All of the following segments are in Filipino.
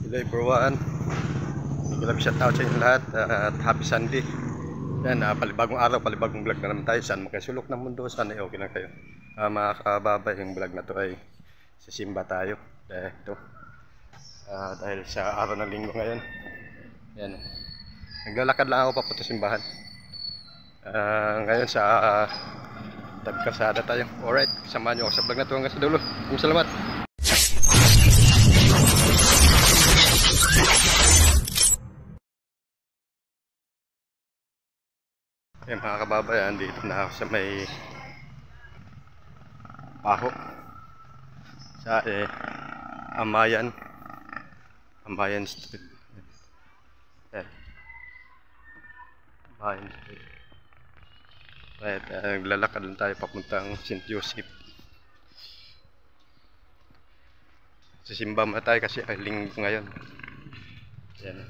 Hello everyone, love shout out sa inyo lahat at happy Sunday. Yan, palibagong araw, palibagong vlog na naman tayo. Saan makasulok ng mundo, sana ay okay lang kayo. Mga kababay, yung vlog na to ay sa simba tayo. Dahil sa araw ng linggo ngayon. Yan, naglalakad lang ako papunta sa simbahan. Ngayon sa tabkasada tayo. Alright, samahan nyo ako sa vlog na to hanggang sa dulo. Salamat. Yan mga kababayan, dito na ako sa may Paho sa Amayan Street. Yan. Amayan Street. Right, naglalakad lang tayo papuntang St. Joseph. Sisimba muna tayo kasi ay linggo ngayon. Yan.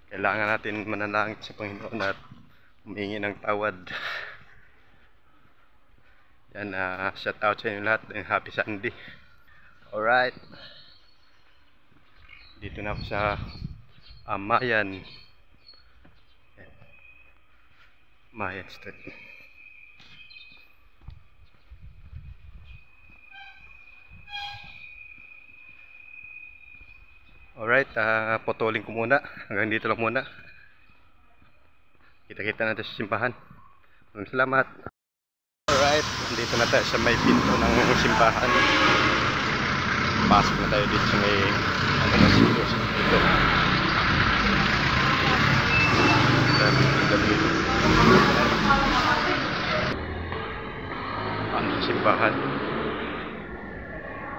Kailangan natin manalangin sa Panginoon at humingi ng tawad. Yan, shout out sa inyo lahat ng happy Sunday. Alright, dito na ako sa Amayan Street. Alright, potolin ko muna. Hanggang dito lang muna. Kita-kita natin sa simbahan. Maraming salamat. Alright, dito na tayo sa may pinto ng simbahan. Pasok na tayo dito sa may dito. Ang simbahan.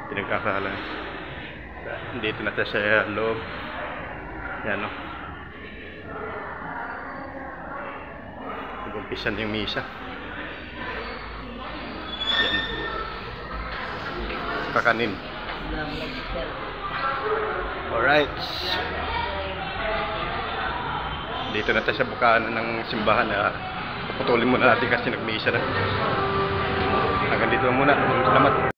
Pinagkakalan. Dito na tayo sa loob. Yan o. Nag-umpisa na yung misa. Yan. Kakanin. Alright. Dito na tayo sa bukaan ng simbahan. Puputulin muna natin kasi nag-misa na. Hanggang dito muna. Salamat.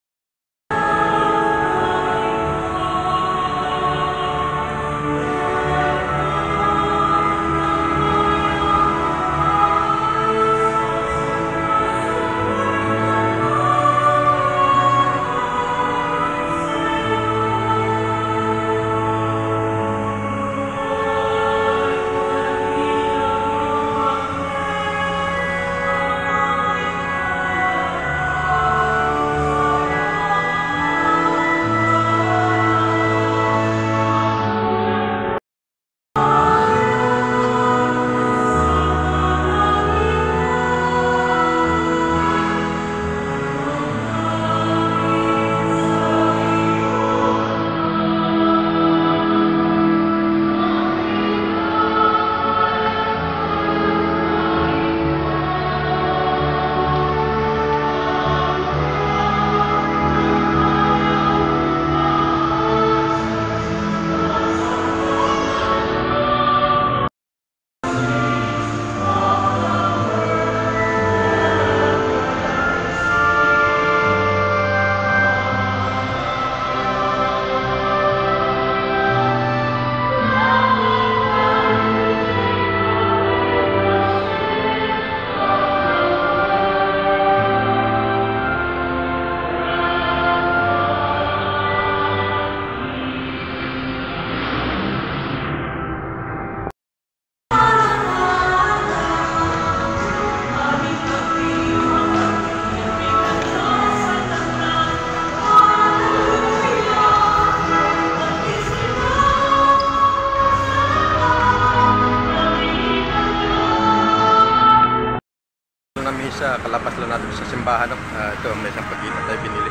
Sa kalabas lang natin sa simbahan. Ito may isang pagitan tayo binili.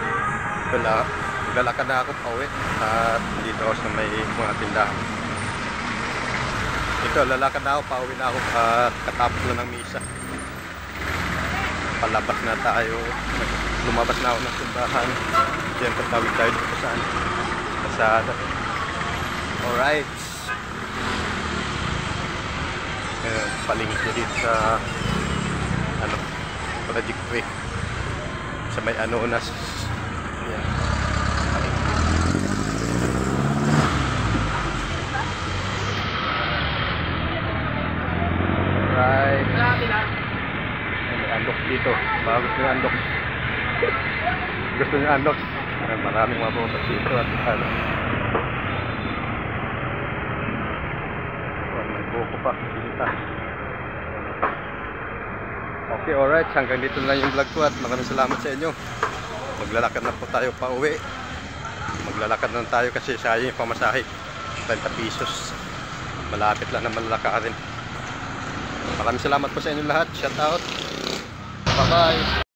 Naglalakad na ako pauwi at dito ako sa may mga tindahan. Ito, lalakad na ako, pauwi na ako at katapos lang ng misa. Palabas na tayo, lumabas na ako ng simbahan. Diyan tatawid tayo dito sa pasada. Alright, palingit niya dito sa Project Way. sa may Anonas. Yan. Right. May unlock dito. Baka gusto nyo unlock. Gusto nyo unlock. Maraming mga pupunta dito at ano. May buko pa. Dito. Okay, alright. Hanggang dito na lang yung vlog ko at maraming salamat sa inyo. Maglalakad na po tayo pa uwi. Maglalakad na tayo kasi sayang yung pamasahe. 30 pesos. Malapit lang na malalakarin. Maraming salamat po sa inyo lahat. Shout out. Bye bye.